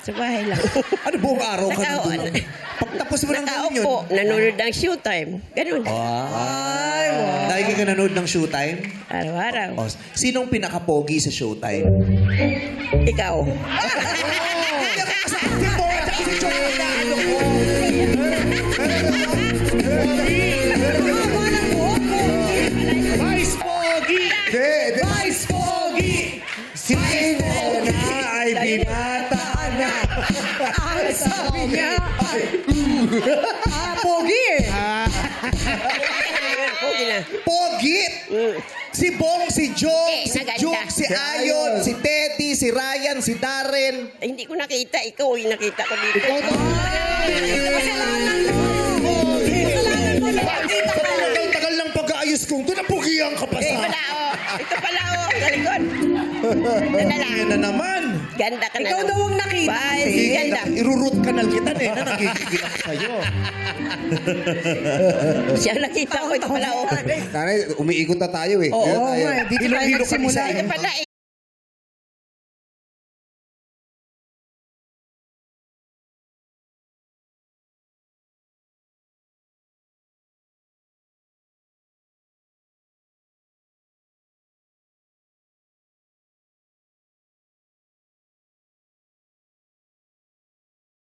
Sa bahay lang. Ano, buong araw ka Nakao- nandun? Pagtapos mo lang gawin yun. Nakaupo, nanonood ng showtime. Ganun. Ay, wow. Lagi ka nanood ng Showtime? Araw-araw. O, sinong pinaka-pogi sa Showtime? Ikaw. Vice Pogi! Vice Pogi! Sino na ay binata na? Ang sabi niya, pogi eh. Pogi na. Pogi! Si Bong, si Jong, si naganda. Juke, si Ayon, si Teddy, si Ryan, si Darren. Ay, hindi ko nakita. Ikaw yung nakita ko dito. Tagal ng pag-aayos kong ito, napugihan ka pa Eh, sa... wala oh. Ito pala oh. Sa likod. Ito na Yan lang. na naman. Ganda ka na. Ikaw lang. daw ang nakita. Bye. Eh, Ganda. Irurut kanal kita na nagigigil ako sa'yo. Siya nakita ko. Ito pala oh. Nanay, umiikot na tayo eh. Oo, Dito tayo. nga, dito tayo Hilo-hilo kami nagsimula. sa Ito pala